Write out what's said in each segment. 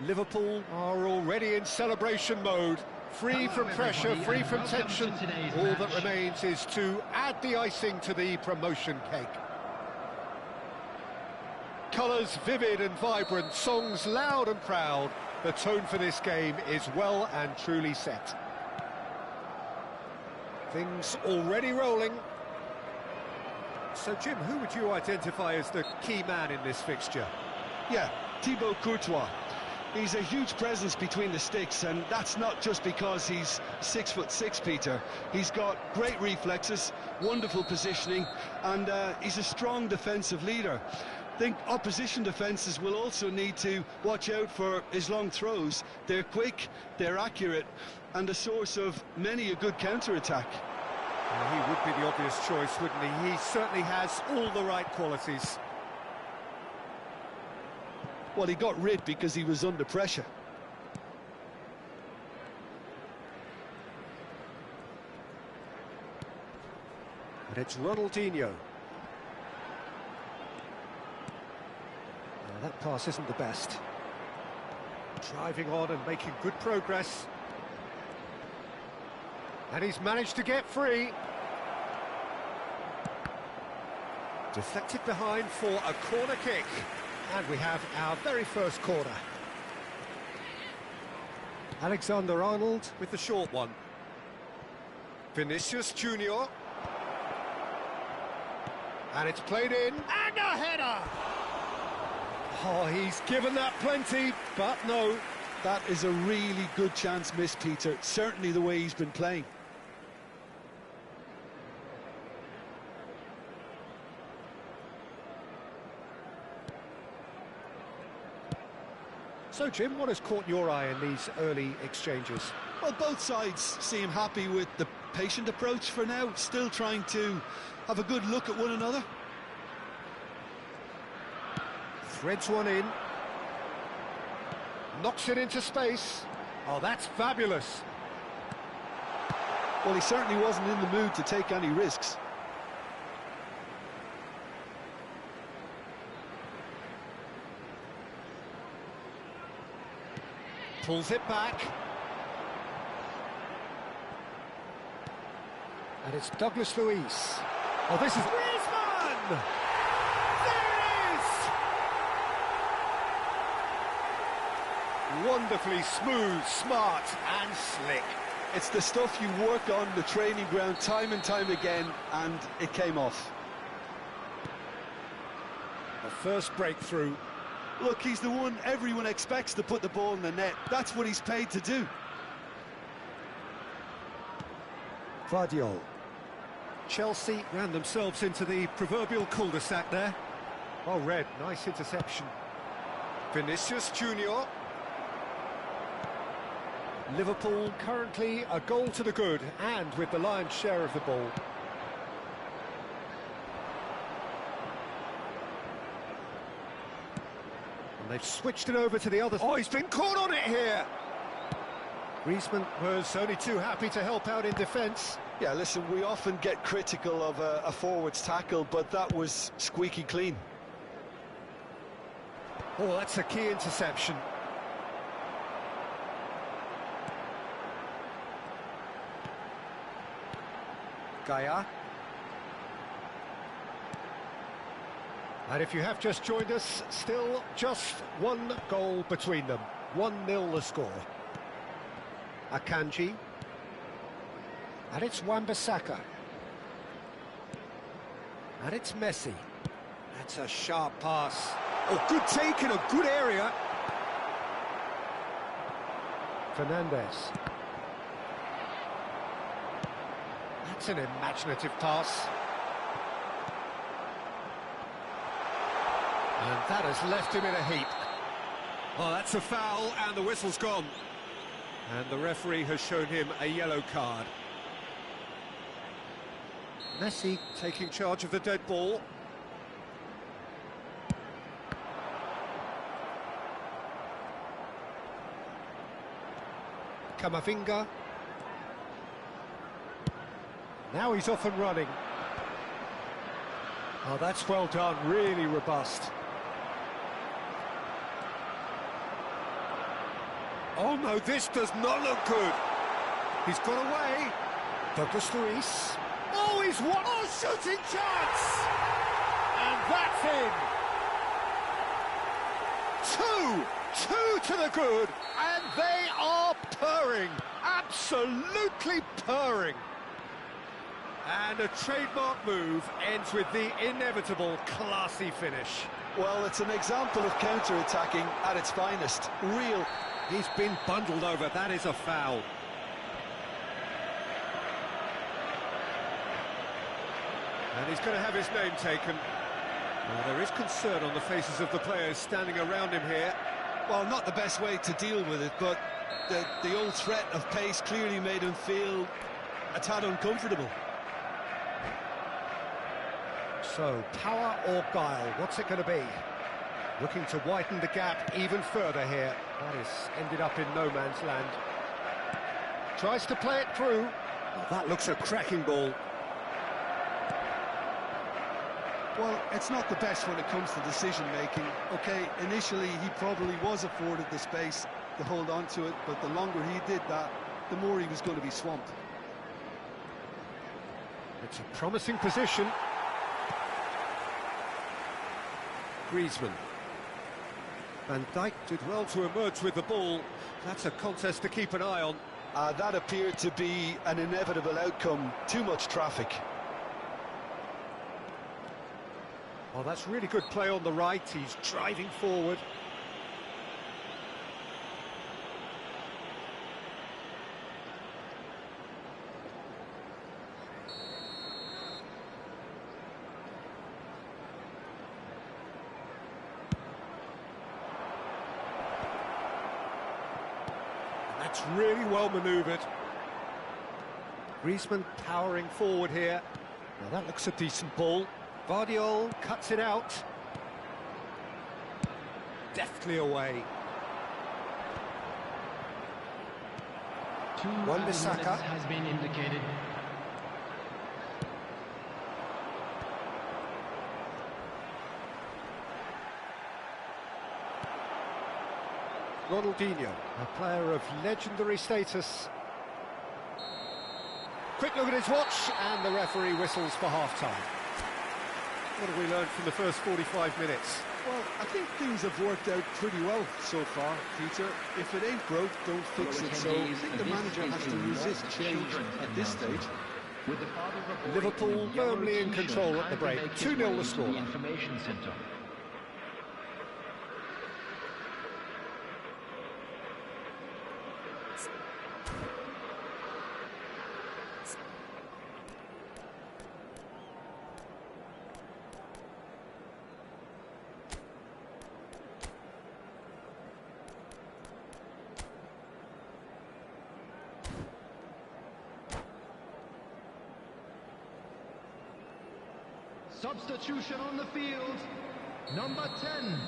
Liverpool are already in celebration mode. Free from pressure, free from tension. All that remains is to add the icing to the promotion cake. Colours vivid and vibrant, songs loud and proud. The tone for this game is well and truly set. Things already rolling. So, Jim, who would you identify as the key man in this fixture? Yeah, Thibaut Courtois. He's a huge presence between the sticks, and that's not just because he's 6'6", Peter. He's got great reflexes, wonderful positioning, and he's a strong defensive leader. I think opposition defences will also need to watch out for his long throws. They're quick, they're accurate, and a source of many a good counter-attack. Well, he would be the obvious choice, wouldn't he? He certainly has all the right qualities. Well, he got rid because he was under pressure. And it's Ronaldinho. That pass isn't the best. Driving on and making good progress. And he's managed to get free. Deflected behind for a corner kick. And we have our very first corner. Alexander-Arnold with the short one. Vinicius Junior. And it's played in. And a header! Oh, he's given that plenty, but no. That is a really good chance missed, Peter. Certainly the way he's been playing. So, Jim, what has caught your eye in these early exchanges? Well, both sides seem happy with the patient approach for now, still trying to have a good look at one another. Threads one in. Knocks it into space. Oh, that's fabulous. Well, he certainly wasn't in the mood to take any risks. Pulls it back. And it's Douglas Luiz. Oh, this is Griezmann! There it is! Wonderfully smooth, smart and slick. It's the stuff you work on the training ground time and time again, and it came off. The first breakthrough. Look, he's the one everyone expects to put the ball in the net. That's what he's paid to do. Vardiol. Chelsea ran themselves into the proverbial cul-de-sac there. Oh, Red, nice interception. Vinicius Junior. Liverpool currently a goal to the good, and with the lion's share of the ball. They've switched it over to the other... Oh, he's been caught on it here! Griezmann was only too happy to help out in defence. Yeah, listen, we often get critical of a forward's tackle, but that was squeaky clean. Oh, that's a key interception. Gaia. And if you have just joined us, still just one goal between them. 1-0 the score. Akanji. And it's Wan-Bissaka. And it's Messi. That's a sharp pass. Oh, good take in a good area. Fernandez. That's an imaginative pass. And that has left him in a heap. Oh, that's a foul, and the whistle's gone. And the referee has shown him a yellow card. Messi taking charge of the dead ball. Camavinga. Now he's off and running. Oh, that's well done, really robust. Oh no, this does not look good. He's got away. Douglas Luiz. Oh, he's won. Oh, shooting chance! And that's in. Two to the good, and they are purring. Absolutely purring. And a trademark move ends with the inevitable classy finish. Well, it's an example of counter-attacking at its finest. Real. He's been bundled over. That is a foul. And he's going to have his name taken. Well, there is concern on the faces of the players standing around him here. Well, not the best way to deal with it, but the old threat of pace clearly made him feel a tad uncomfortable. So, power or guile, what's it going to be? Looking to widen the gap even further here. That has ended up in no man's land. Tries to play it through. Oh, that looks a cracking ball. Well, it's not the best when it comes to decision-making. OK, initially he probably was afforded the space to hold on to it, but the longer he did that, the more he was going to be swamped. It's a promising position. Griezmann. Van Dijk did well to emerge with the ball. That's a contest to keep an eye on. That appeared to be an inevitable outcome. Too much traffic. Oh, that's really good play on the right. He's driving forward. That's really well manoeuvred. Griezmann powering forward here. Now that looks a decent ball. Vardiol cuts it out. Deftly away. Wan-Bissaka has been indicated. Ronaldinho, a player of legendary status. Quick look at his watch, and the referee whistles for half-time. What have we learned from the first 45 minutes? Well, I think things have worked out pretty well so far, Peter. If it ain't broke, don't fix it. So I think the manager has to resist change at this stage. Liverpool firmly in control at the break. 2-0 the score. Substitution on the field, number 10,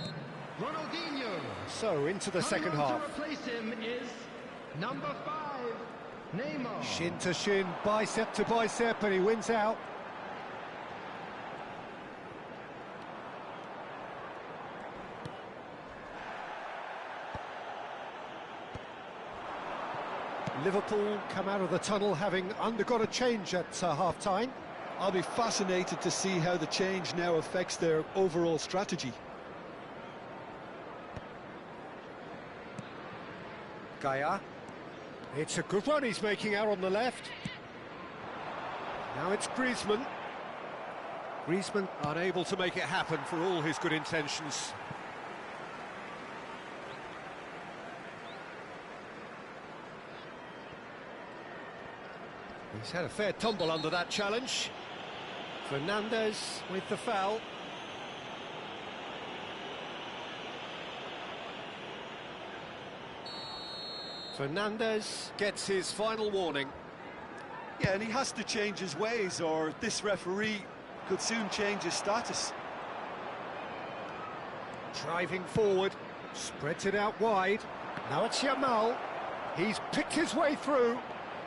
Ronaldinho. So, into the second half. To replace him is number 5, Neymar. Shin to shin, bicep to bicep, and he wins out. Liverpool come out of the tunnel having undergone a change at half-time. I'll be fascinated to see how the change now affects their overall strategy. Gaia. It's a good one he's making out on the left. Now it's Griezmann. Griezmann unable to make it happen for all his good intentions. He's had a fair tumble under that challenge. Fernandes with the foul. Fernandes gets his final warning. Yeah, and he has to change his ways, or this referee could soon change his status. Driving forward, spreads it out wide. Now it's Yamal. He's picked his way through.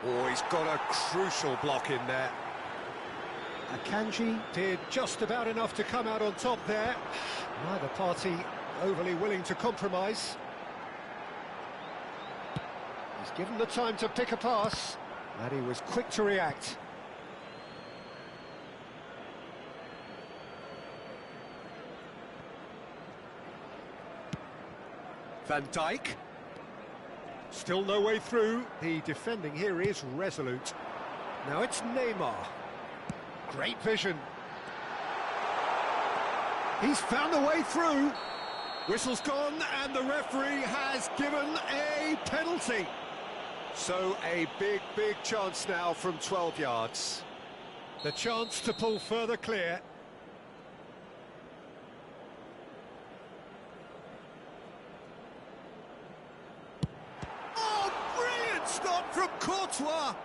Oh, he's got a crucial block in there. Akanji did just about enough to come out on top there. Neither party overly willing to compromise. He's given the time to pick a pass, and he was quick to react. Van Dijk. Still no way through. The defending here is resolute. Now it's Neymar. Great vision. He's found a way through. Whistle's gone, and the referee has given a penalty. So a big chance now from 12 yards. The chance to pull further clear. Oh, brilliant stop from Courtois!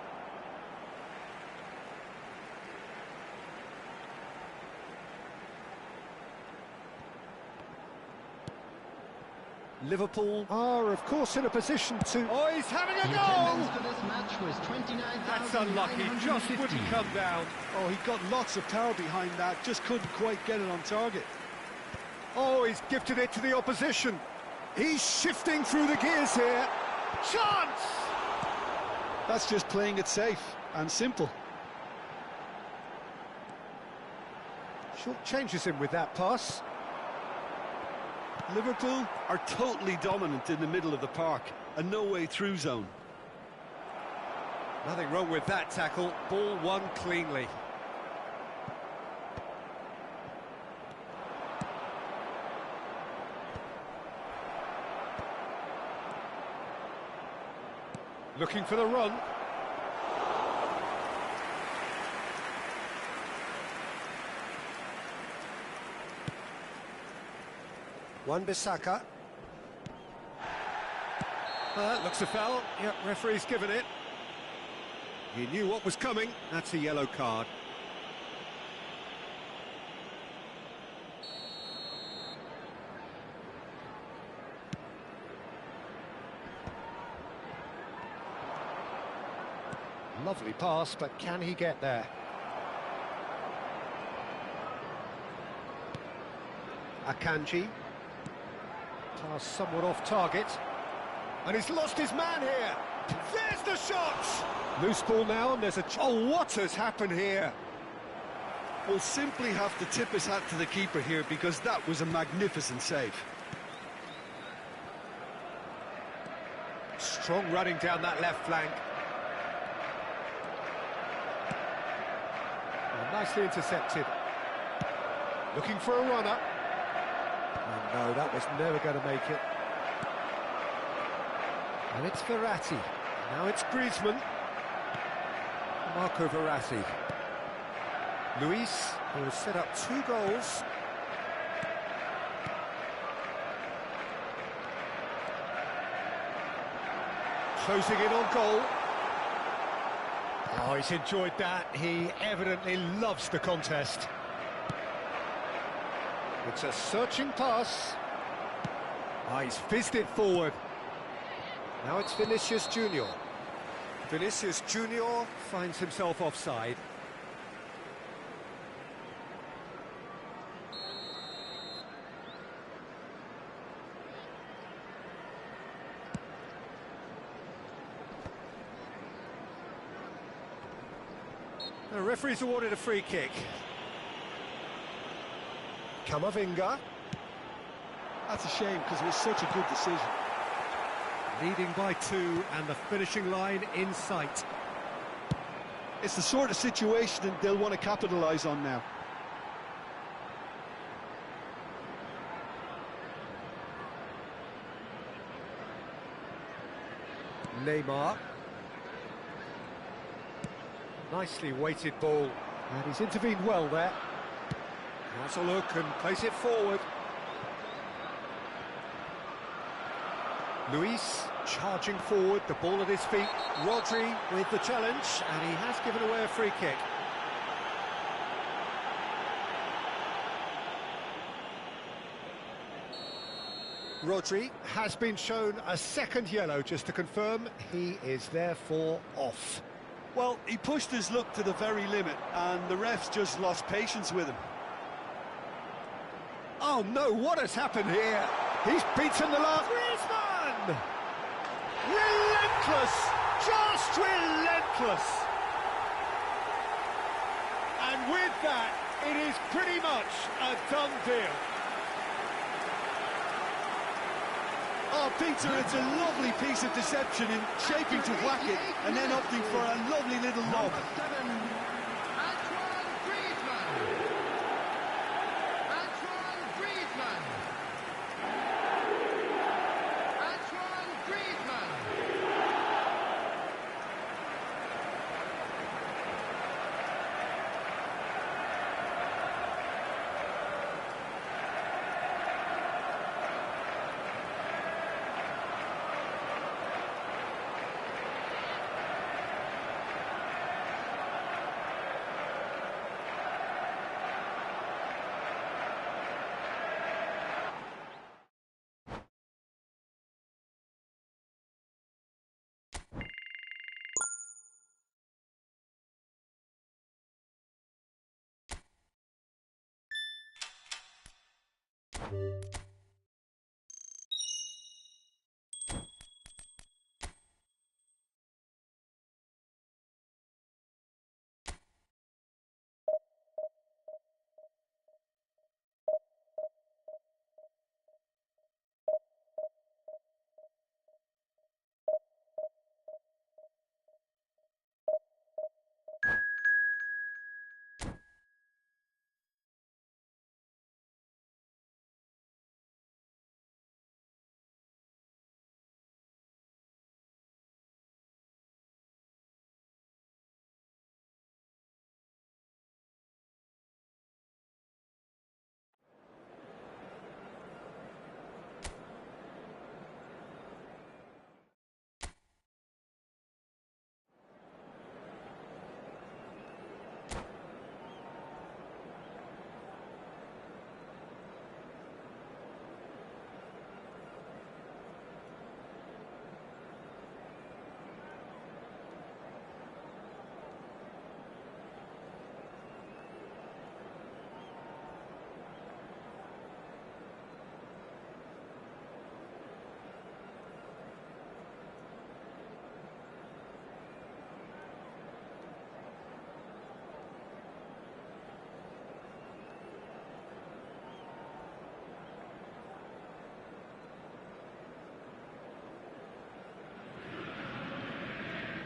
Liverpool are, of course, in a position to... Oh, he's having a goal! For this match was 29,950. That's unlucky, just wouldn't come down. Oh, he got lots of power behind that, just couldn't quite get it on target. Oh, he's gifted it to the opposition. He's shifting through the gears here. Chance! That's just playing it safe and simple. Short changes him with that pass. Liverpool are totally dominant in the middle of the park, a no-way-through zone. Nothing wrong with that tackle. Ball won cleanly. Looking for the run. Wan-Bissaka. That looks a foul. Yep, referee's given it. He knew what was coming. That's a yellow card. Lovely pass, but can he get there? Akanji. Pass somewhat off target. And he's lost his man here. There's the shot! Loose ball now, and there's a... Oh, what has happened here? We'll simply have to tip his hat to the keeper here, because that was a magnificent save. Strong running down that left flank. Oh, nicely intercepted. Looking for a runner. Oh, no, that was never going to make it. And it's Verratti. Now it's Griezmann. Marco Verratti. Luis, who has set up 2 goals. Closing in on goal. Oh, he's enjoyed that. He evidently loves the contest. It's a searching pass. Oh, he's fizzed it forward. Now it's Vinicius Junior. Vinicius Junior finds himself offside. The referee's awarded a free kick. Camavinga. That's a shame, because it was such a good decision. Leading by 2, and the finishing line in sight. It's the sort of situation that they'll want to capitalise on now. Neymar. Nicely weighted ball, and he's intervened well there. Has a look and plays it forward. Luis charging forward, the ball at his feet. Rodri with the challenge, and he has given away a free kick. Rodri has been shown a second yellow, just to confirm he is therefore off. Well, he pushed his luck to the very limit, and the refs just lost patience with him. Oh no, what has happened here? He's beaten the last... Griezmann! Relentless! relentless, just relentless. And with that, it is pretty much a done deal. Oh, Peter, it's a lovely piece of deception in shaping to whack it and then opting for a lovely little lob. Number 7, Antoine Griezmann. Antoine Griezmann. Antoine Griezmann.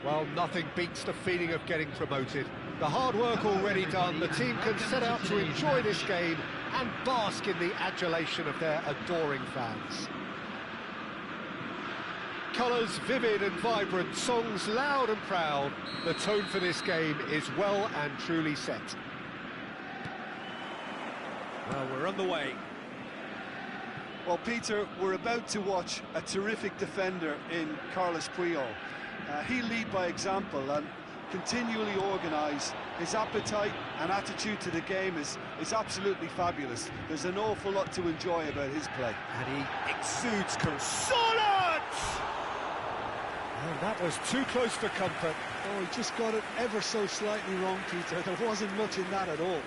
Well, nothing beats the feeling of getting promoted. The hard work already done, the team can set out to enjoy this game and bask in the adulation of their adoring fans. Colours vivid and vibrant, songs loud and proud. The tone for this game is well and truly set. Well, we're on the way. Well, Peter, we're about to watch a terrific defender in Carlos Puyol. He'll lead by example and continually organise. His appetite and attitude to the game is absolutely fabulous. There's an awful lot to enjoy about his play. And he exudes solid! Oh, that was too close for comfort. Oh, he just got it ever so slightly wrong, Peter. There wasn't much in that at all.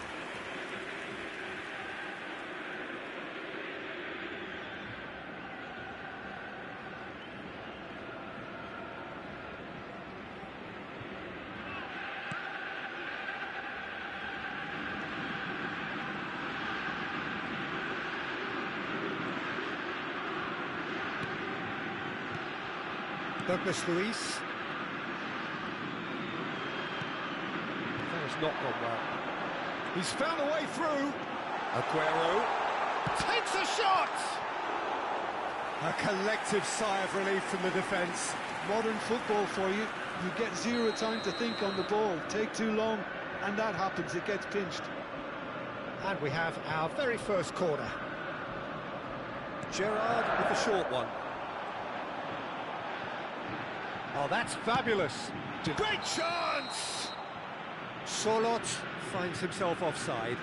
Douglas Luiz. That has not gone well. He's found a way through. Aguero takes a shot! A collective sigh of relief from the defence. Modern football for you. You get zero time to think on the ball. Take too long, and that happens. It gets pinched. And we have our very first corner. Gerrard with the short one. Oh, that's fabulous. Great chance! Solot finds himself offside.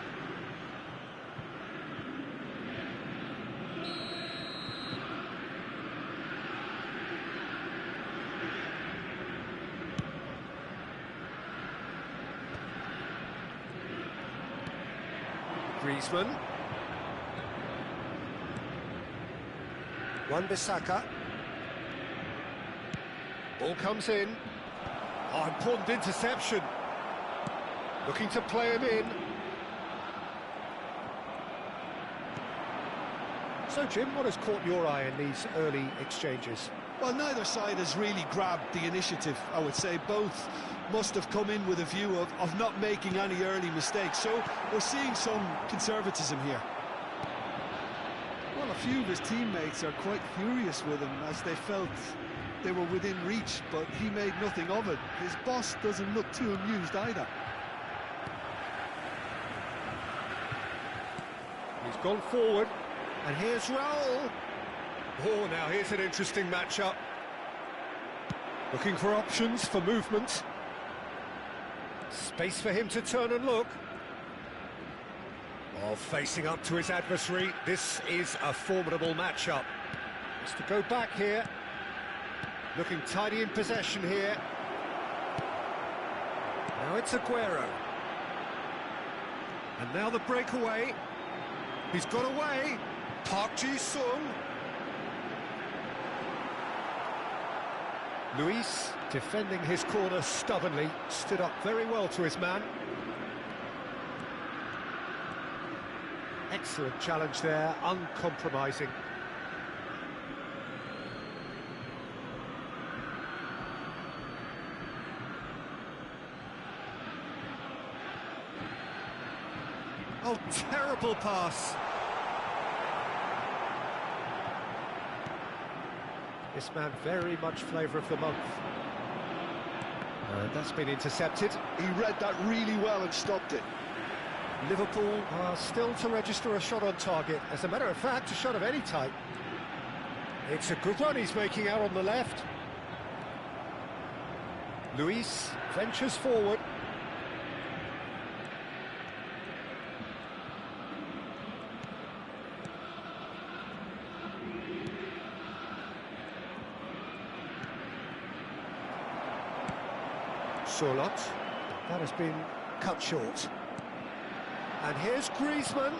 Griezmann. Wan-Bissaka. Ball comes in. Oh, important interception. Looking to play him in. So, Jim, what has caught your eye in these early exchanges? Well, neither side has really grabbed the initiative, I would say. Both must have come in with a view of not making any early mistakes. So we're seeing some conservatism here. Well, a few of his teammates are quite furious with him as they felt they were within reach, but he made nothing of it. His boss doesn't look too amused either. He's gone forward, and here's Raul. Oh, now here's an interesting matchup. Looking for options for movement. Space for him to turn and look. Oh, facing up to his adversary. This is a formidable matchup. Has to go back here. Looking tidy in possession here. Now it's Aguero. And now the breakaway. He's got away. Park Ji-sung. Luis, defending his corner stubbornly, stood up very well to his man. Excellent challenge there, uncompromising. Oh, terrible pass. This man very much flavour of the month. And that's been intercepted. He read that really well and stopped it. Liverpool are still to register a shot on target. As a matter of fact, a shot of any type. It's a good one he's making out on the left. Luis ventures forward. Surlot, that has been cut short. And here's Griezmann.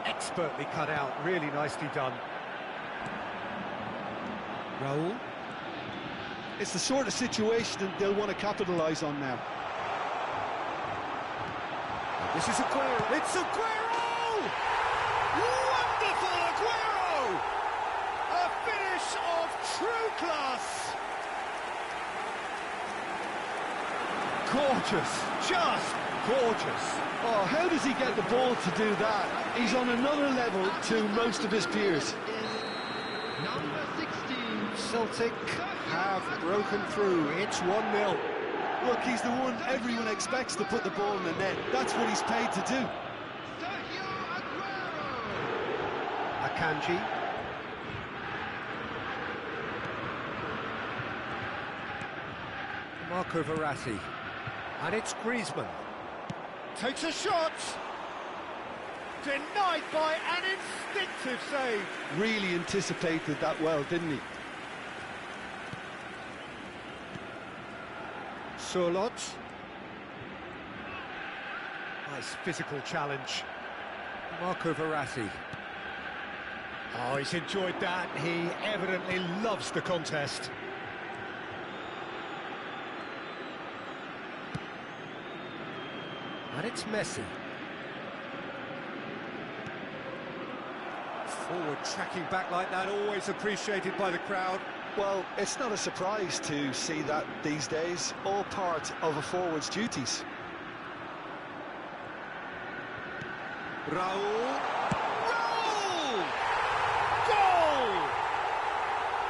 Expertly cut out, really nicely done. Raul. It's the sort of situation that they'll want to capitalise on now. This is Aguero. It's Aguero! Wonderful Aguero! A finish of true class. Gorgeous, just gorgeous. Oh, how does he get the ball to do that? He's on another level to most of his peers. Number 16. Celtic have broken through. It's 1-0. Look, he's the one everyone expects to put the ball in the net. That's what he's paid to do. Sergio Aguero. Akanji. Marco Verratti. And it's Griezmann. Takes a shot. Denied by an instinctive save. Really anticipated that well, didn't he? Surlot. Nice physical challenge. Marco Verratti. Oh, he's enjoyed that. He evidently loves the contest. And it's Messi. Forward tracking back like that, always appreciated by the crowd. Well, it's not a surprise to see that these days, all part of a forward's duties. Raul. Raul! Goal!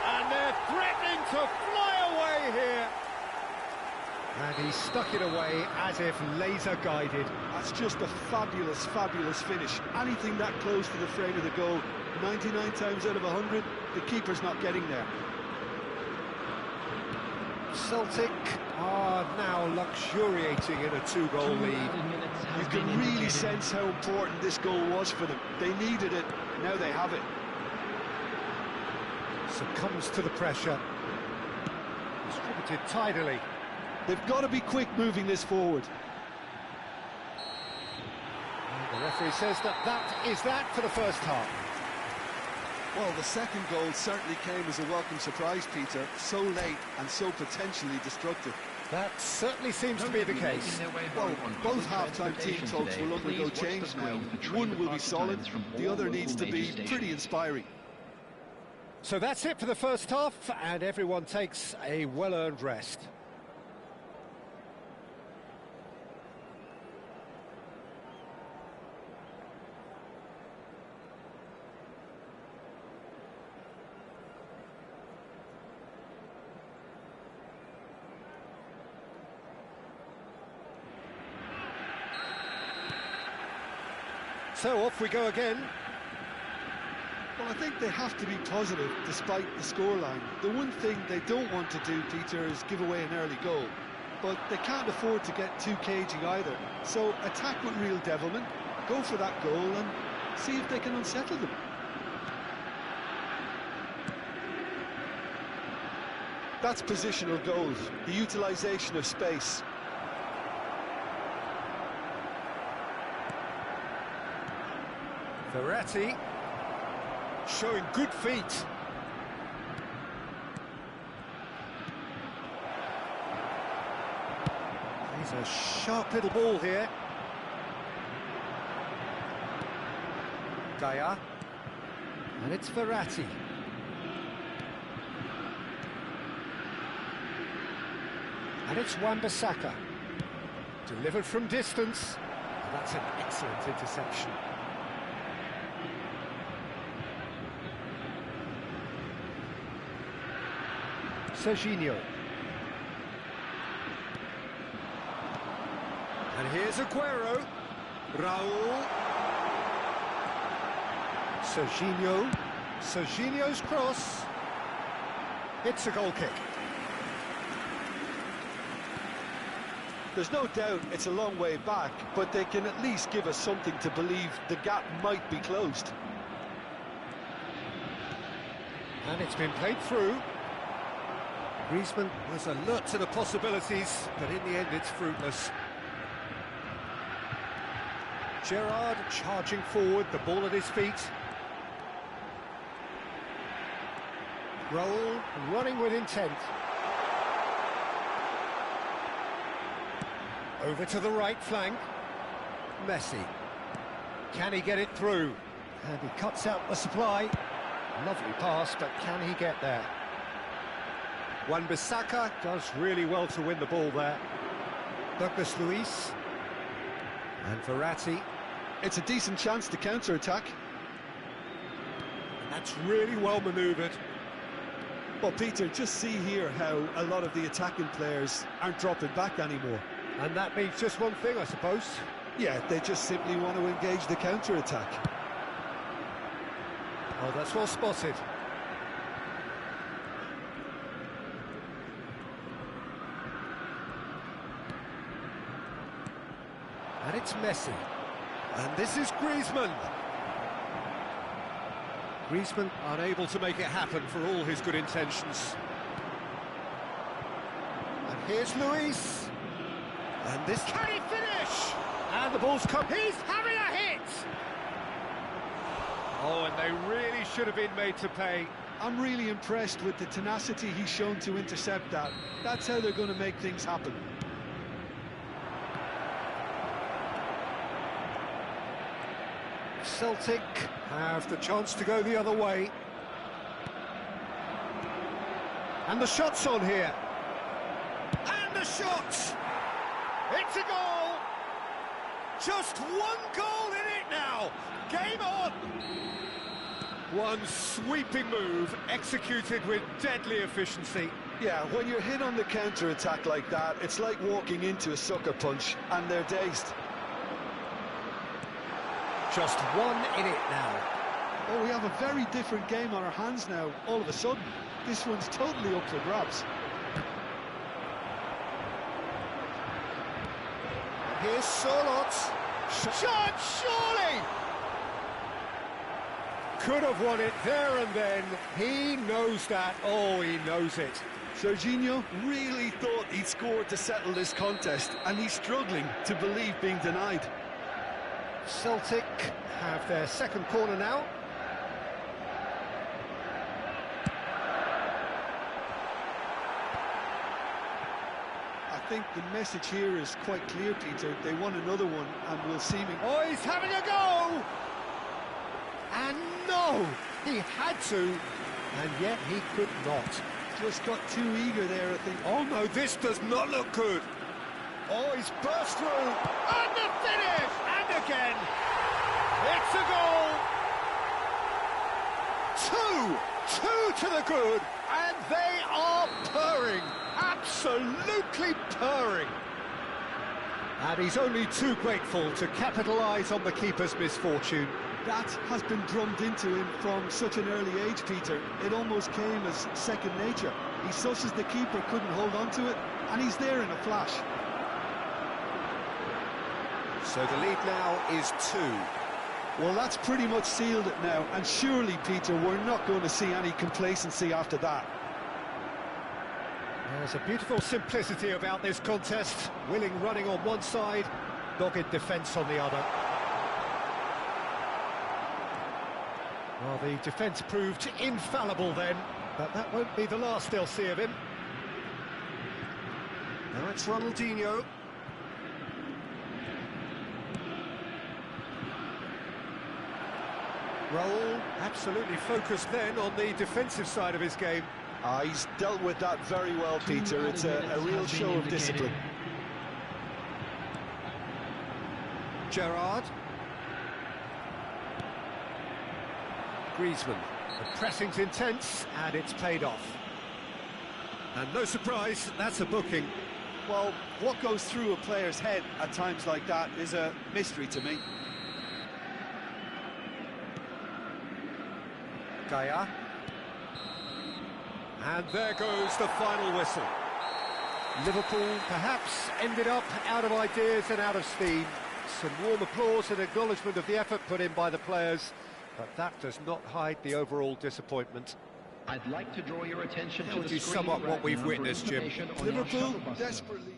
And they're threatening to fly away here. And he stuck it away as if laser-guided. That's just a fabulous, fabulous finish. Anything that close to the frame of the goal, 99 times out of 100, the keeper's not getting there. Celtic are now luxuriating in a two-goal lead. You can really sense how important this goal was for them. They needed it, now they have it. Succumbs to the pressure. Distributed tidily. They've got to be quick moving this forward. The referee says that is that for the first half. Well, the second goal certainly came as a welcome surprise, Peter. So late and so potentially destructive. That certainly seems to be the case. Well, both half-time team talks will undergo change now. One will be solid, the other needs to be pretty inspiring. So that's it for the first half, and everyone takes a well-earned rest. So off we go again. Well, I think they have to be positive despite the scoreline. The one thing they don't want to do, Peter, is give away an early goal. But they can't afford to get too cagey either. So attack with real devilment, go for that goal and see if they can unsettle them. That's positional goals, the utilisation of space. Verratti showing good feet. He's a sharp little ball here. Daya. And it's Verratti. And it's Wan-Bissaka. Delivered from distance. And that's an excellent interception. Serginho. And here's Aguero. Raul. Serginho. Serginho's cross. It's a goal kick. There's no doubt it's a long way back, but they can at least give us something to believe the gap might be closed. And it's been played through. Griezmann was alert to the possibilities, but in the end it's fruitless. Gerrard charging forward, the ball at his feet. Raul running with intent. Over to the right flank. Messi. Can he get it through? And he cuts out the supply. Lovely pass, but can he get there? Wan-Bissaka does really well to win the ball there. Douglas Luiz. And Verratti. It's a decent chance to counter-attack. That's really well manoeuvred. Well, Peter, just see here how a lot of the attacking players aren't dropping back anymore. And that means just one thing, I suppose. Yeah, they just simply want to engage the counter-attack. Oh, that's well spotted. And it's Messi. And this is Griezmann. Griezmann unable to make it happen for all his good intentions. And here's Luis. And this... Can he finish? And the ball's come... He's having a hit! Oh, and they really should have been made to pay. I'm really impressed with the tenacity he's shown to intercept that. That's how they're going to make things happen. Celtic have the chance to go the other way. And the shot's on here. And the shot! It's a goal! Just one goal in it now! Game on! One sweeping move, executed with deadly efficiency. Yeah, when you're hit on the counter-attack like that, it's like walking into a sucker punch, and they're dazed. Just one in it now. Oh, we have a very different game on our hands now, all of a sudden. This one's totally up for grabs. Here's Sorloth. Shot, surely! Could have won it there and then. He knows that. Oh, he knows it. Serginho really thought he'd scored to settle this contest, and he's struggling to believe being denied. Celtic have their second corner now. think the message here is quite clear, Peter. They won another one and will seemingly... Oh, he's having a go! And no! He had to, and yet he could not. Just got too eager there, I think. Oh no, this does not look good. Oh, he's burst through, and the finish! And again! It's a goal! Two to the good, and they are purring, absolutely purring. And he's only too grateful to capitalise on the keeper's misfortune. That has been drummed into him from such an early age, Peter. It almost came as second nature. He susses the keeper couldn't hold on to it, and he's there in a flash. So the lead now is 2. Well, that's pretty much sealed it now, and surely, Peter, we're not going to see any complacency after that. There's a beautiful simplicity about this contest. Willing running on one side, dogged defence on the other. Well, the defence proved infallible then, but that won't be the last they'll see of him. Now it's Ronaldinho. Raul absolutely focused then on the defensive side of his game. He's dealt with that very well, Peter. It's a real show of discipline. Gerrard. Griezmann. The pressing's intense, and it's paid off. And no surprise, that's a booking. Well, what goes through a player's head at times like that is a mystery to me. Gaia. And there goes the final whistle. Liverpool perhaps ended up out of ideas and out of steam. Some warm applause and acknowledgement of the effort put in by the players, but that does not hide the overall disappointment. I'd like to draw your attention How to would the you screen sum up what right we've now for witnessed, Jim? information on your Liverpool shuttle bus desperately...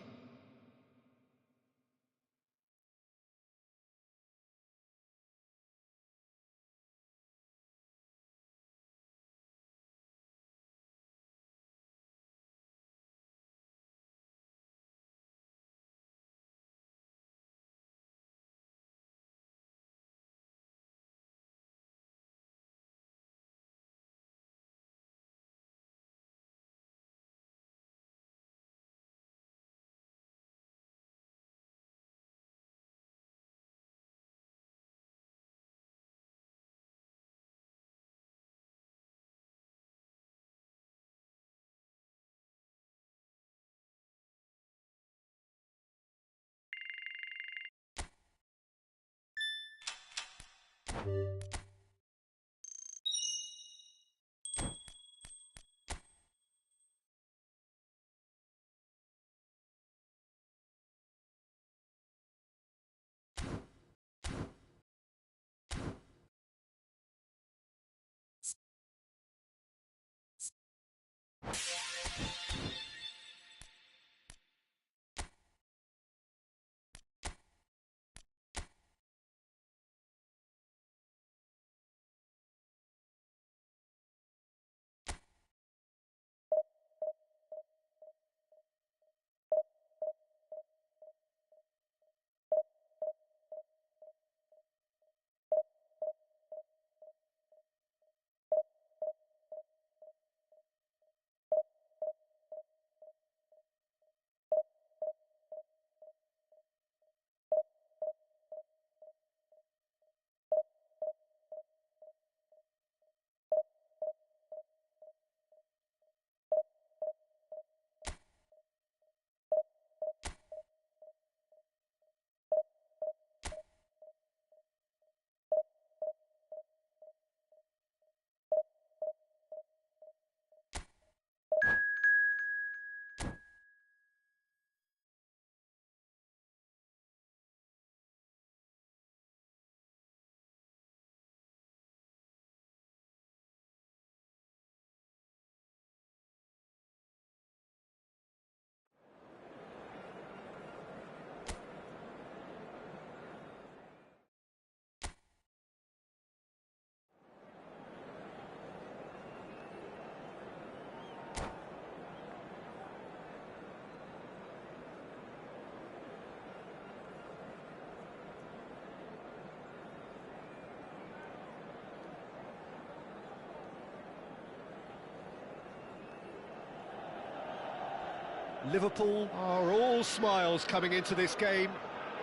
Liverpool are all smiles coming into this game.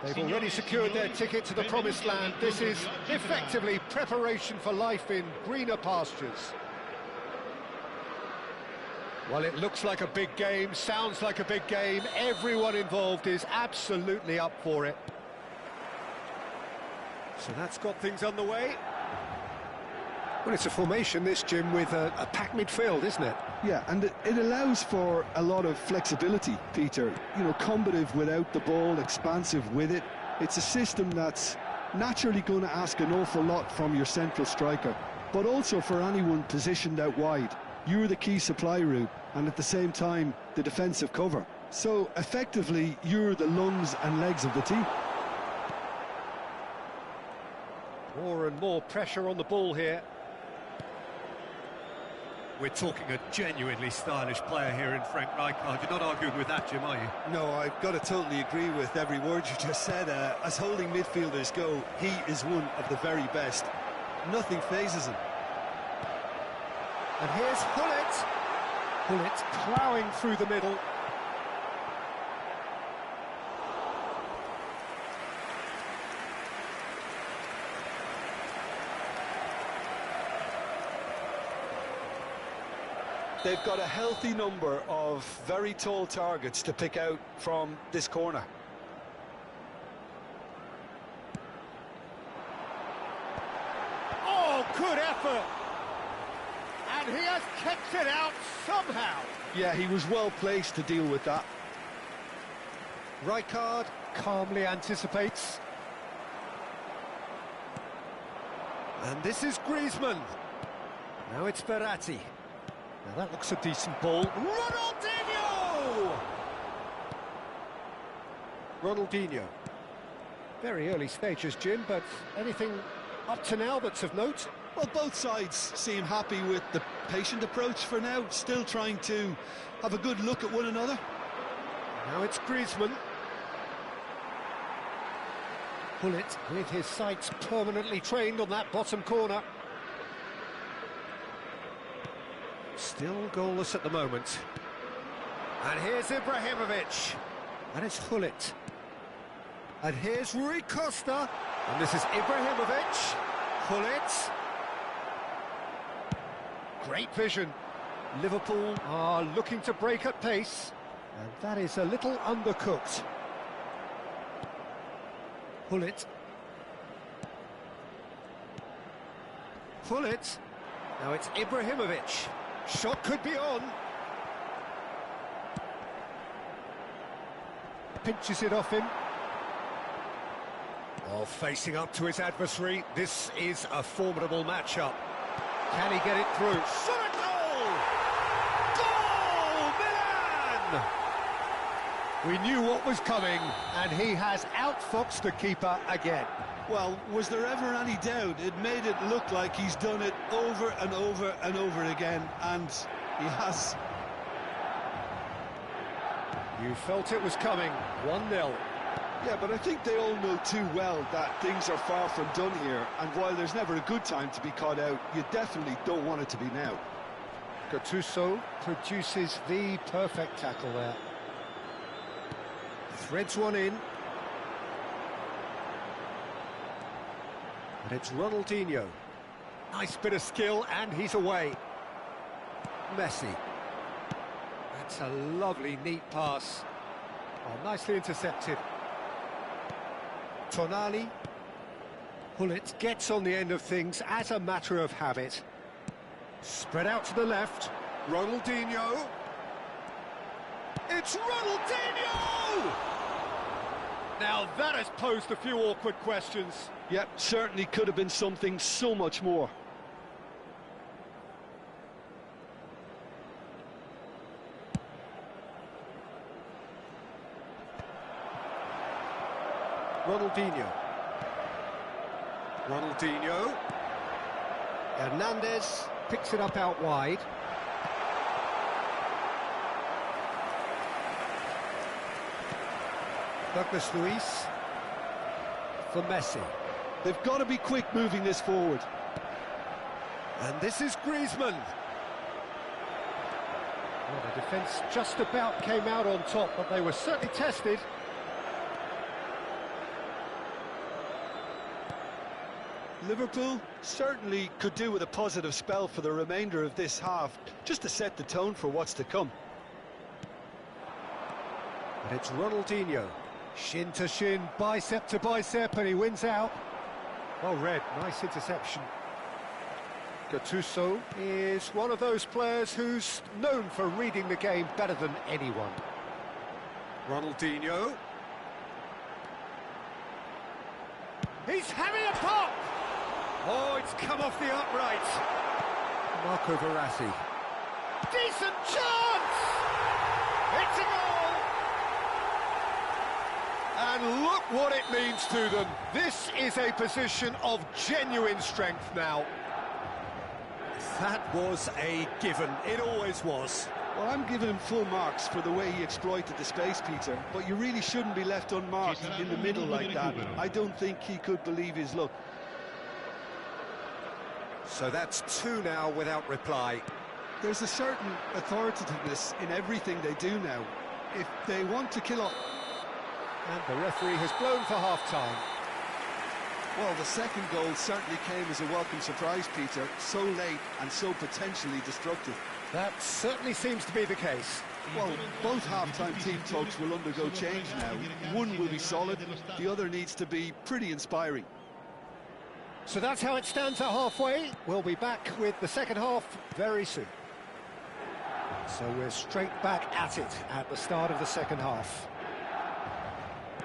They've already secured their ticket to the promised land. This is effectively preparation for life in greener pastures. Well, it looks like a big game, sounds like a big game. Everyone involved is absolutely up for it. So that's got things underway. Well, it's a formation, this, Jim, with a packed midfield, isn't it? Yeah, and it allows for a lot of flexibility, Peter. You know, combative without the ball, expansive with it. It's a system that's naturally going to ask an awful lot from your central striker, but also for anyone positioned out wide. You're the key supply route, and at the same time, the defensive cover. So, effectively, you're the lungs and legs of the team. More and more pressure on the ball here. We're talking a genuinely stylish player here in Frank Rijkaard. You're not arguing with that, Jim, are you? No, I've got to totally agree with every word you just said. As holding midfielders go, he is one of the very best. Nothing phases him. And here's Hullet. Hullet ploughing through the middle. They've got a healthy number of very tall targets to pick out from this corner. Oh, good effort! And he has kept it out somehow. Yeah, he was well placed to deal with that. Rijkaard calmly anticipates. And this is Griezmann. Now it's Verratti. Now that looks a decent ball. Ronaldinho! Ronaldinho. Very early stages, Jim, but anything up to now that's of note? Well, both sides seem happy with the patient approach for now, still trying to have a good look at one another. Now it's Griezmann. Hullet with his sights permanently trained on that bottom corner. Still goalless at the moment. And here's Ibrahimovic. And it's Hullet. And here's Rui Costa. And this is Ibrahimovic. Hullet. Great vision. Liverpool are looking to break at pace. And that is a little undercooked. Hullet. Hullet. Now it's Ibrahimovic. Shot could be on. Pinches it off him. Oh, facing up to his adversary. This is a formidable matchup. Can he get it through? Shot at goal! Goal! Milan! We knew what was coming, and he has outfoxed the keeper again. Well, was there ever any doubt? It made it look like he's done it over and over and over again, and he has. You felt it was coming, 1-0. Yeah, but I think they all know too well that things are far from done here, and while there's never a good time to be caught out, you definitely don't want it to be now. Gattuso produces the perfect tackle there. Threads one in. And it's Ronaldinho. Nice bit of skill, and he's away. Messi. That's a lovely, neat pass. Oh, nicely intercepted. Tonali. Hullet gets on the end of things as a matter of habit. Spread out to the left. Ronaldinho. It's Ronaldinho! Now that has posed a few awkward questions. Yep, certainly could have been something so much more. Ronaldinho. Ronaldinho. Hernandez picks it up out wide. Douglas Luiz for Messi. They've got to be quick moving this forward. And this is Griezmann. Well, the defence just about came out on top, but they were certainly tested. Liverpool certainly could do with a positive spell for the remainder of this half, just to set the tone for what's to come. And it's Ronaldinho. Shin to shin, bicep to bicep, and he wins out. Well read, nice interception. Gattuso is one of those players who's known for reading the game better than anyone. Ronaldinho. He's having a pop! Oh, it's come off the upright. Marco Verratti. Decent chance! It's a goal! And look what it means to them. This is a position of genuine strength now. That was a given. It always was. Well, I'm giving him full marks for the way he exploited the space, Peter, but you really shouldn't be left unmarked in the middle like that. I don't think he could believe his luck. So that's two now without reply. There's a certain authoritativeness in everything they do now. If they want to kill off... And the referee has blown for half-time. Well, the second goal certainly came as a welcome surprise, Peter. So late and so potentially destructive. That certainly seems to be the case. Well, both half-time team talks will undergo change now. One will be solid, the other needs to be pretty inspiring. So that's how it stands at halfway. We'll be back with the second half very soon. So we're straight back at it at the start of the second half.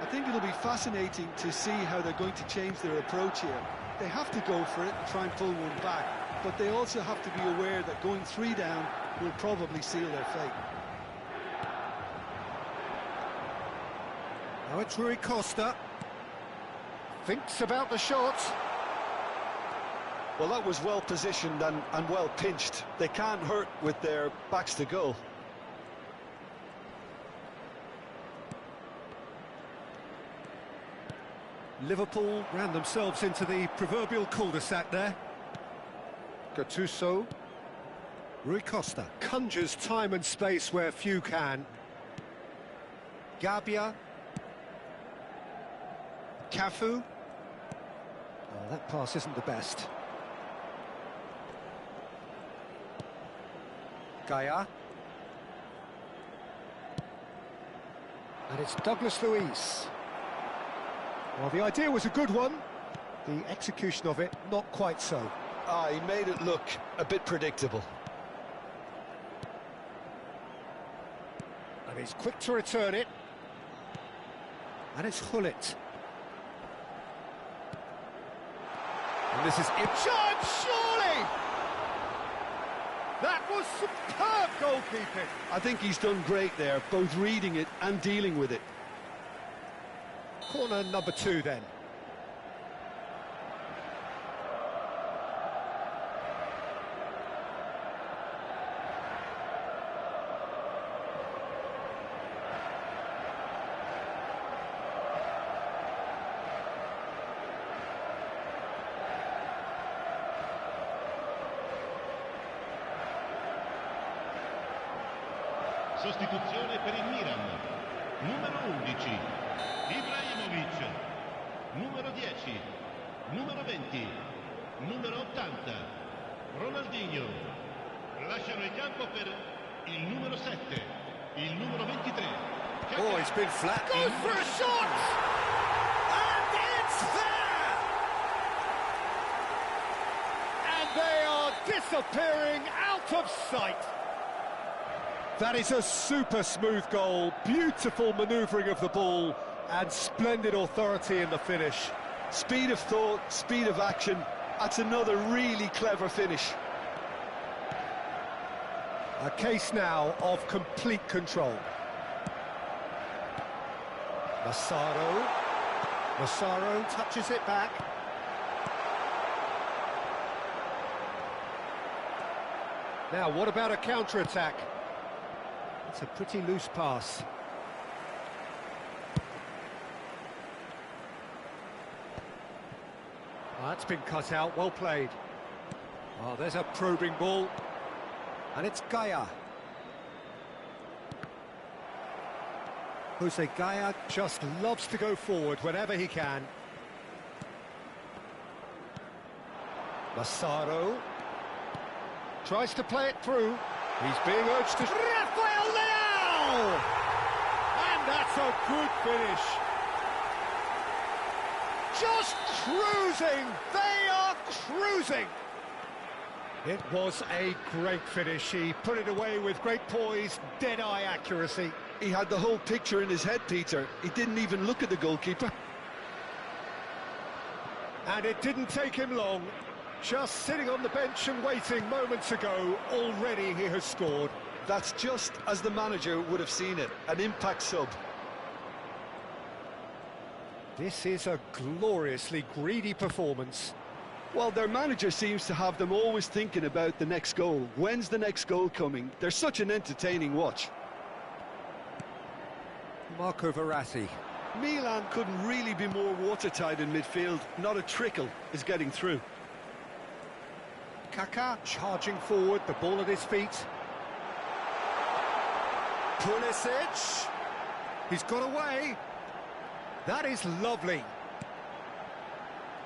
I think it'll be fascinating to see how they're going to change their approach here. They have to go for it and try and pull one back, but they also have to be aware that going 3 down will probably seal their fate. Now it's Rui Costa. Thinks about the shot. Well, that was well positioned and well pinched. They can't hurt with their backs to goal. Liverpool ran themselves into the proverbial cul-de-sac there. Gattuso. Rui Costa conjures time and space where few can. Gabbia. Cafu. Oh, that pass isn't the best. Gaia. And it's Douglas Luiz. Well, the idea was a good one. The execution of it, not quite so. He made it look a bit predictable. And he's quick to return it. And it's Hullet. And this is in charge, surely! That was superb goalkeeping. I think he's done great there, both reading it and dealing with it. Corner number 2 then. Sostituzione per il Milan. Numero 11, Ibrahimovic. Numero 10, numero 20, numero 80, Ronaldinho. Lasciano il campo per il numero 7, il numero 23. Oh, it's been flat. Goes for a shot! And it's there! And they are disappearing out of sight. That is a super smooth goal, beautiful manoeuvring of the ball, and splendid authority in the finish. Speed of thought, speed of action, that's another really clever finish. A case now of complete control. Massaro. Massaro touches it back. Now, what about a counter-attack? It's a pretty loose pass. Oh, that's been cut out, well played. Oh, there's a probing ball. And it's Gaia. Jose Gaya just loves to go forward whenever he can. Massaro tries to play it through. He's being urged to... Rafael Leao! And that's a good finish. Just cruising! They are cruising! It was a great finish. He put it away with great poise, dead-eye accuracy. He had the whole picture in his head, Peter. He didn't even look at the goalkeeper. And it didn't take him long. Just sitting on the bench and waiting moments ago, already he has scored. That's just as the manager would have seen it, an impact sub. This is a gloriously greedy performance. Well, their manager seems to have them always thinking about the next goal. When's the next goal coming? They're such an entertaining watch. Marco Verratti. Milan couldn't really be more watertight in midfield. Not a trickle is getting through. Kaká charging forward, the ball at his feet. Pulisic. He's got away. That is lovely.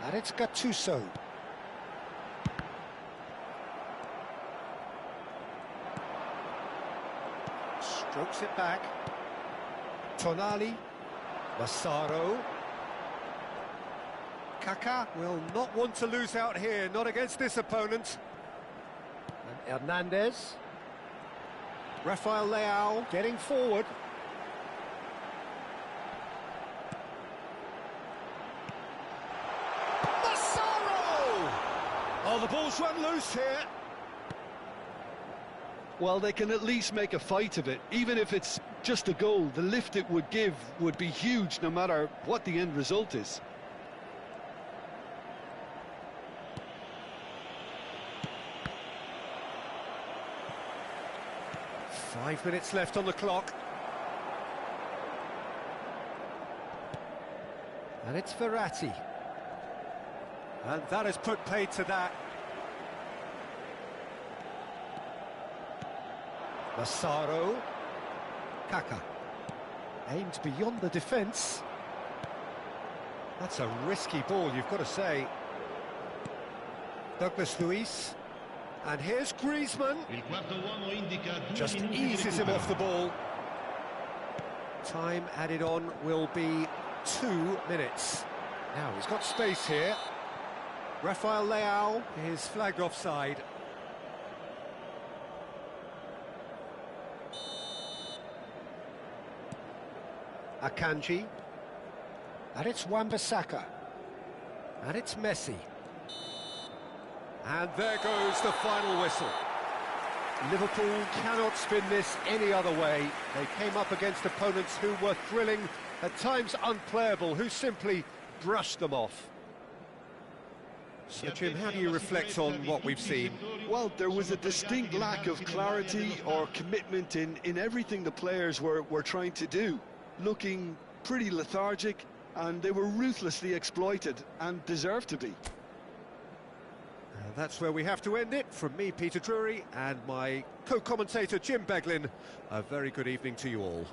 And it's Gattuso. Strokes it back. Tonali. Massaro. Kaká will not want to lose out here, not against this opponent. And Hernandez. Rafael Leao getting forward. Massaro! Oh, the ball's run loose here. Well, they can at least make a fight of it. Even if it's just a goal, the lift it would give would be huge no matter what the end result is. 5 minutes left on the clock. And it's Verratti. And that has put paid to that. Massaro. Kaká. Aimed beyond the defence. That's a risky ball, you've got to say. Douglas Luiz. And here's Griezmann. Just eases him off the ball. Time added on will be 2 minutes. Now he's got space here. Rafael Leao is flagged offside. Akanji. And it's Wan-Bissaka. And it's Messi. And there goes the final whistle. Liverpool cannot spin this any other way. They came up against opponents who were thrilling, at times unplayable, who simply brushed them off. So, Jim, how do you reflect on what we've seen? Well, there was a distinct lack of clarity or commitment in everything the players were trying to do. Looking pretty lethargic, and they were ruthlessly exploited, and deserved to be. That's where we have to end it. From me, Peter Drury, and my co-commentator, Jim Beglin, a very good evening to you all.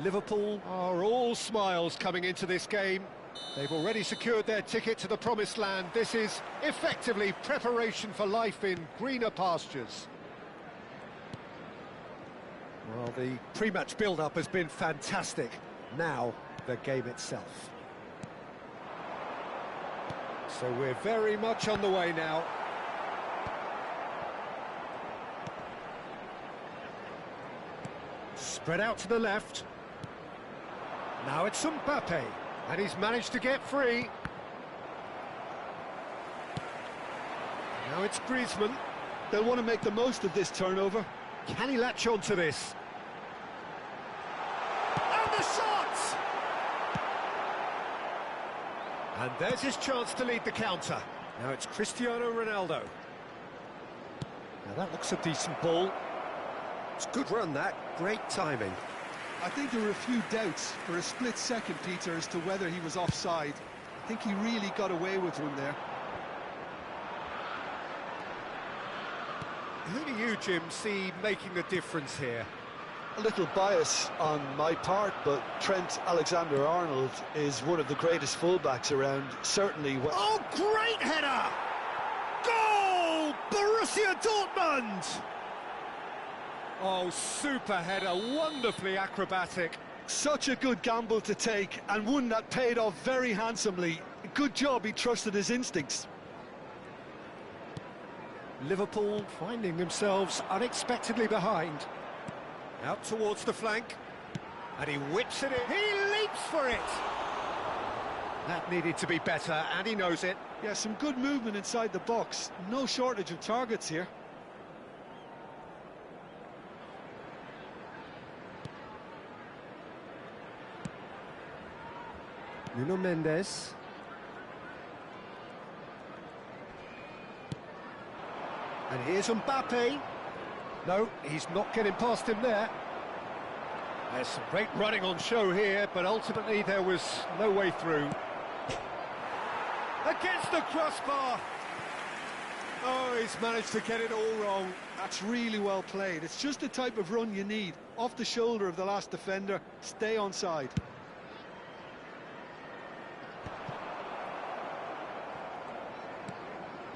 Liverpool are all smiles coming into this game. They've already secured their ticket to the promised land. This is effectively preparation for life in greener pastures. Well, the pre-match build-up has been fantastic. Now, the game itself. So we're very much on the way now. Spread out to the left. Now it's Mbappe, and he's managed to get free. Now it's Griezmann. They'll want to make the most of this turnover. Can he latch on to this? And the shot! And there's his chance to lead the counter. Now it's Cristiano Ronaldo. Now that looks a decent ball. It's a good run, that. Great timing. I think there were a few doubts for a split second, Peter, as to whether he was offside. I think he really got away with one there. Who do you, Jim, see making the difference here? A little bias on my part, but Trent Alexander-Arnold is one of the greatest fullbacks around, certainly. Oh, great header! Goal! Borussia Dortmund! Oh, super header, wonderfully acrobatic. Such a good gamble to take, and one that paid off very handsomely. Good job he trusted his instincts. Liverpool finding themselves unexpectedly behind. Out towards the flank. And he whips it in. He leaps for it! That needed to be better, and he knows it. Yeah, some good movement inside the box. No shortage of targets here. Nuno Mendes. And here's Mbappe. No, he's not getting past him there. There's some great running on show here, but ultimately there was no way through. Against the crossbar. Oh, he's managed to get it all wrong. That's really well played. It's just the type of run you need. Off the shoulder of the last defender, stay onside.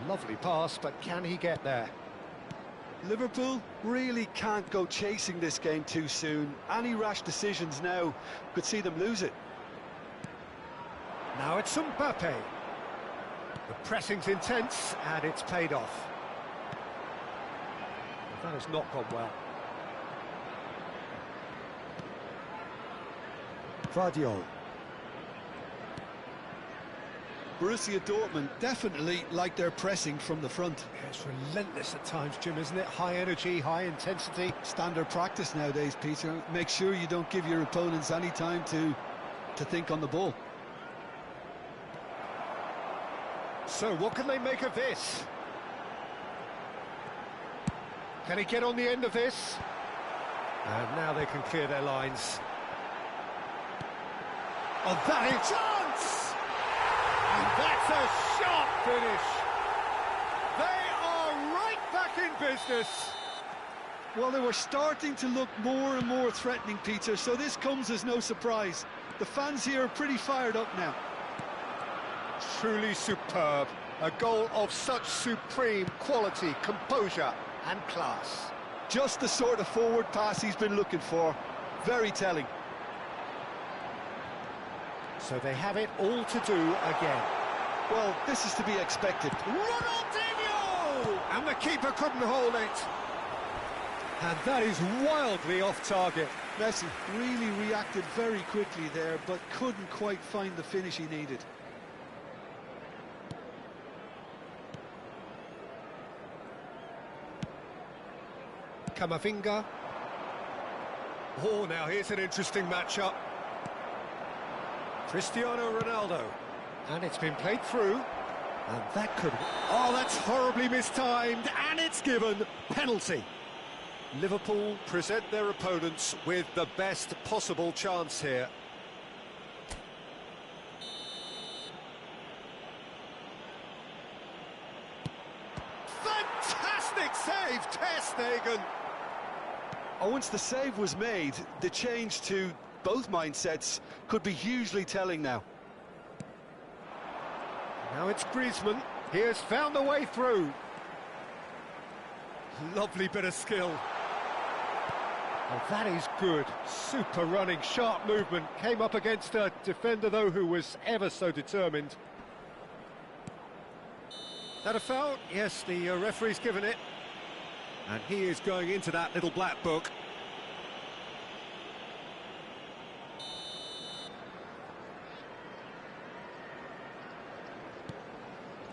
Lovely pass, but can he get there? Liverpool really can't go chasing this game too soon. Any rash decisions now could see them lose it. Now it's Mbappe. The pressing's intense, and it's paid off. That has not gone well. Vardiol. Borussia Dortmund definitely like their pressing from the front. Yeah, it's relentless at times, Jim, isn't it? High energy, high intensity. Standard practice nowadays, Peter. Make sure you don't give your opponents any time to think on the ball. So, what can they make of this? Can he get on the end of this? And now they can clear their lines. Oh, that is chance! And that's a sharp finish. They are right back in business. Well, they were starting to look more and more threatening, Peter, so this comes as no surprise. The fans here are pretty fired up now. Truly superb. A goal of such supreme quality, composure and class. Just the sort of forward pass he's been looking for. Very telling. So they have it all to do again. Well, this is to be expected. Ronaldinho! And the keeper couldn't hold it. And that is wildly off target. Messi really reacted very quickly there, but couldn't quite find the finish he needed. Camavinga. Oh, now here's an interesting matchup. Cristiano Ronaldo. And it's been played through. And that could... Oh, that's horribly mistimed. And it's given penalty. Liverpool present their opponents with the best possible chance here. Fantastic save, Ter Stegen. Oh, once the save was made, the change to both mindsets could be hugely telling now. Now it's Griezmann. He has found a way through. Lovely bit of skill. Oh, that is good. Super running, sharp movement. Came up against a defender, though, who was ever so determined. That a foul? Yes, the referee's given it. And he is going into that little black book.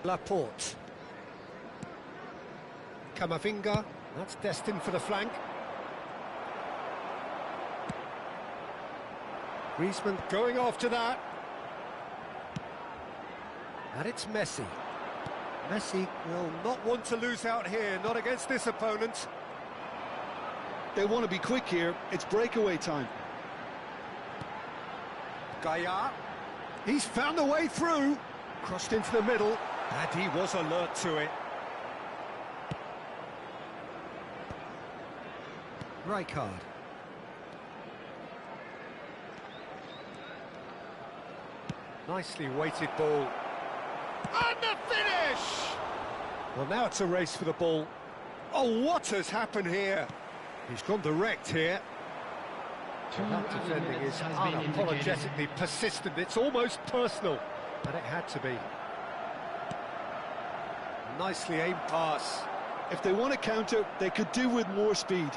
Laporte. Camavinga. That's destined for the flank. Griezmann going after that. And it's Messi. Messi will not want to lose out here, not against this opponent. They want to be quick here. It's breakaway time. Gaia. He's found a way through. Crossed into the middle. And he was alert to it. Rijkaard. Nicely weighted ball. And the finish! Well, now it's a race for the ball. Oh, what has happened here? He's gone direct here. That defending is unapologetically persistent. It's almost personal, and it had to be. Nicely aimed pass. If they want to counter, they could do with more speed.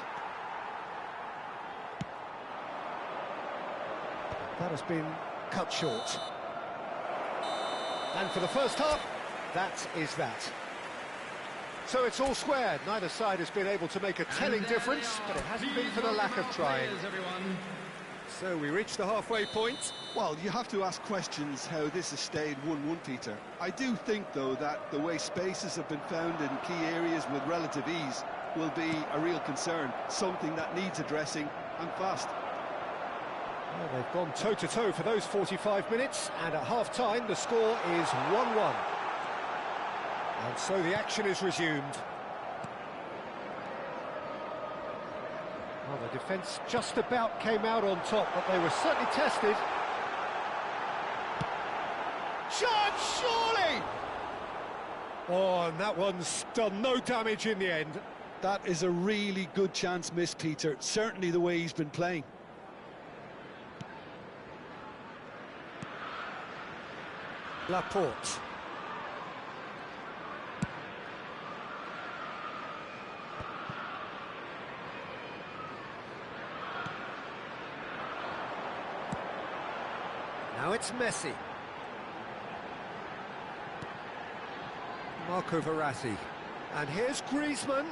That has been cut short. And for the first half, that is that. So it's all squared. Neither side has been able to make a telling difference, but it hasn't been for the lack of trying. So we reach the halfway point. Well, you have to ask questions how this has stayed 1-1, Peter. I do think, though, that the way spaces have been found in key areas with relative ease will be a real concern, something that needs addressing, and fast. Well, they've gone toe-to-toe for those 45 minutes, and at half-time the score is 1-1. And so the action is resumed. Well, the defence just about came out on top, but they were certainly tested. Shot, surely! Oh, and that one's done no damage in the end. That is a really good chance missed, Peter. Certainly the way he's been playing. Laporte. Now it's Messi. Marco Verratti. And here's Griezmann.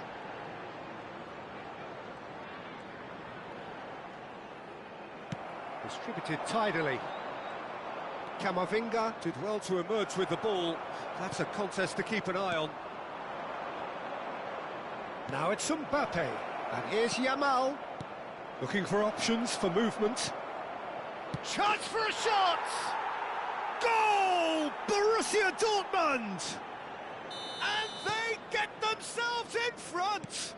Distributed tidily. Camavinga did well to emerge with the ball. That's a contest to keep an eye on. Now it's Mbappe. And here's Yamal. Looking for options for movement. Chance for a shot! Goal! Borussia Dortmund! And they get themselves in front!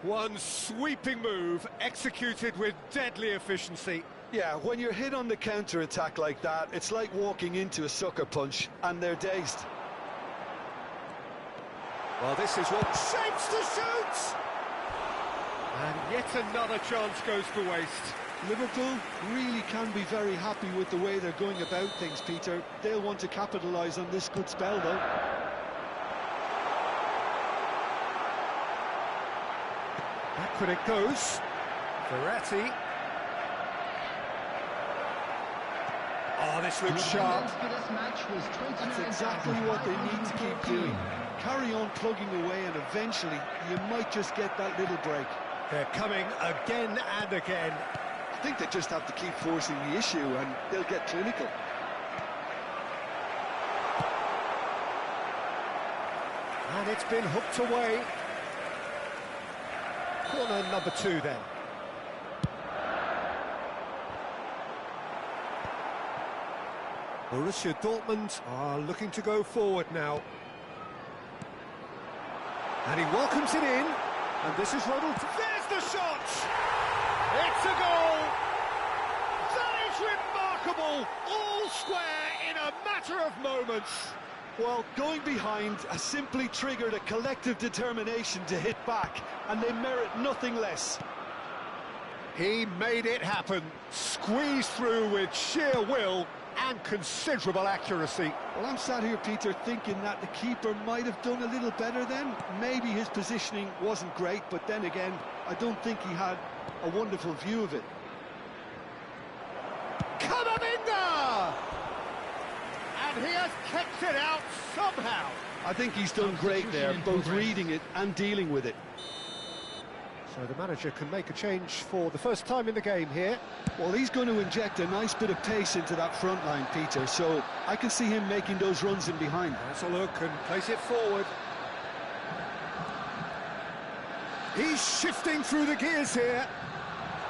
One sweeping move, executed with deadly efficiency. Yeah, when you're hit on the counter-attack like that, it's like walking into a sucker punch, and they're dazed. Well, this is what shapes to shoot! And yet another chance goes to waste. Liverpool really can be very happy with the way they're going about things, Peter. They'll want to capitalise on this good spell, though. Backward it goes. Verratti. Oh, this looks sharp. That's exactly what they need to keep doing. Carry on plugging away, and eventually you might just get that little break. They're coming again and again. I think they just have to keep forcing the issue, and they'll get clinical. And it's been hooked away. Corner number 2 then. Borussia Dortmund are looking to go forward now. And he welcomes it in. And this is Ronald. There's the shot! It's a goal! That is remarkable! All square in a matter of moments. Well, going behind has simply triggered a collective determination to hit back, and they merit nothing less. He made it happen, squeezed through with sheer will and considerable accuracy. Well, I'm sat here, Peter, thinking that the keeper might have done a little better then. Maybe his positioning wasn't great, but then again, I don't think he had a wonderful view of it. Camavinga! And he has kept it out somehow. I think he's done great there, both reading it and dealing with it. So the manager can make a change for the first time in the game here. Well, he's going to inject a nice bit of pace into that front line, Peter, so I can see him making those runs in behind. That's a look and place it forward. He's shifting through the gears here.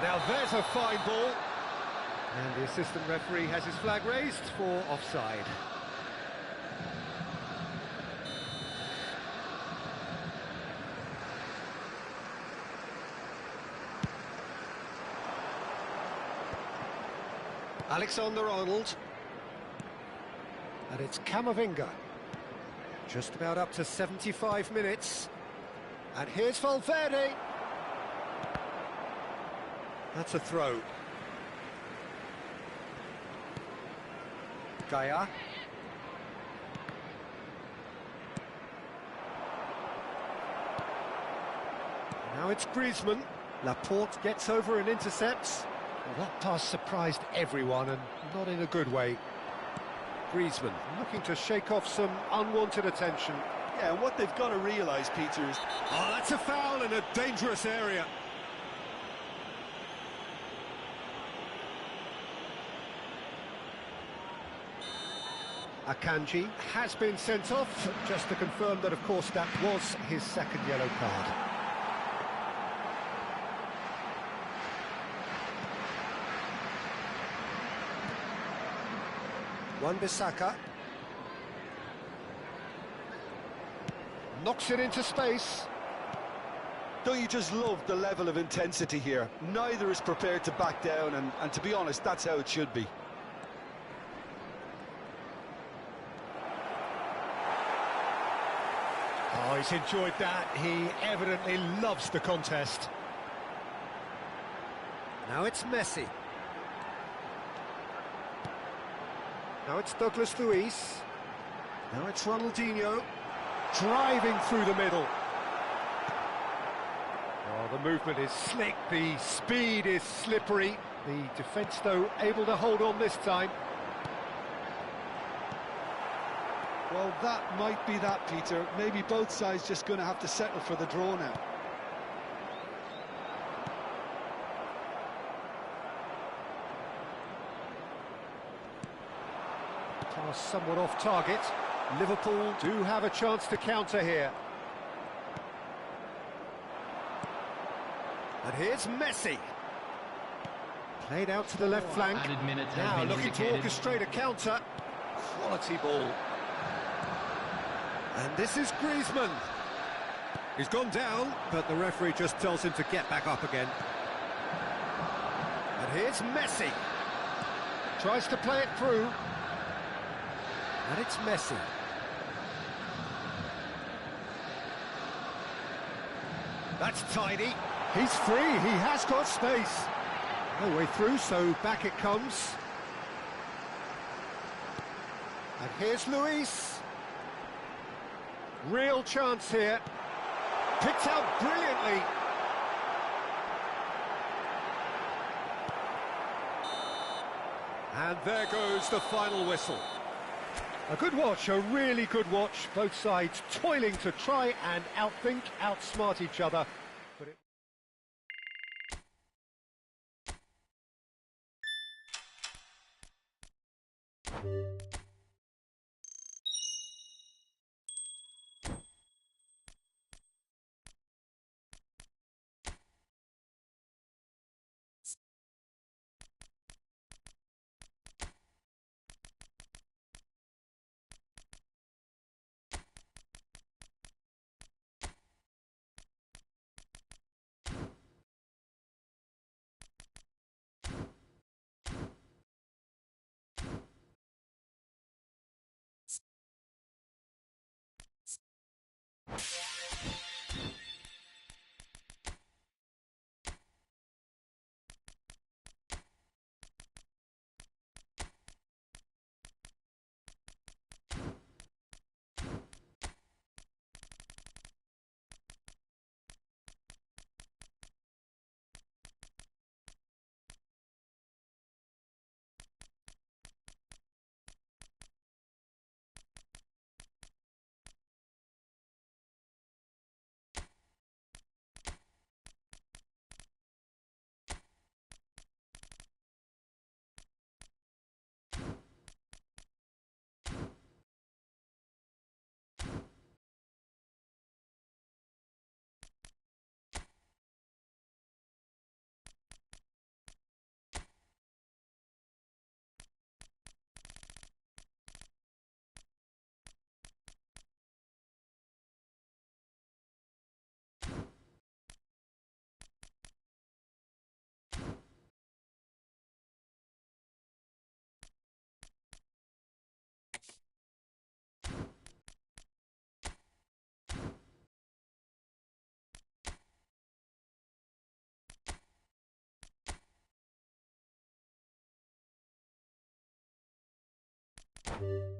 Now there's a fine ball. And the assistant referee has his flag raised for offside. Alexander-Arnold. And it's Camavinga. Just about up to 75 minutes. And here's Valverde. That's a throw. Gaia. Now it's Griezmann. Laporte gets over and intercepts. Well, that pass surprised everyone, and not in a good way. Griezmann looking to shake off some unwanted attention. Yeah, what they've got to realise, Peter, is... Oh, that's a foul in a dangerous area. Akanji has been sent off, just to confirm that, of course, that was his second yellow card. Wan-Bissaka knocks it into space. Don't you just love the level of intensity here? Neither is prepared to back down, and to be honest, that's how it should be. Oh, he's enjoyed that. He evidently loves the contest. Now it's Messi. Now it's Douglas Luiz. Now it's Ronaldinho. Driving through the middle. Oh, the movement is slick, the speed is slippery. The defence, though, able to hold on this time. Well, that might be that, Peter. Maybe both sides just going to have to settle for the draw now. Pass somewhat off target. Liverpool do have a chance to counter here. And here's Messi. Played out to the left flank. Now looking to orchestrate a counter. Quality ball. And this is Griezmann. He's gone down, but the referee just tells him to get back up again. And here's Messi. Tries to play it through. And it's Messi. That's tidy. He's free, he has got space. No way through, so back it comes. And here's Luis. Real chance here. Picked out brilliantly. And there goes the final whistle. A good watch, a really good watch. Both sides toiling to try and outthink, outsmart each other. you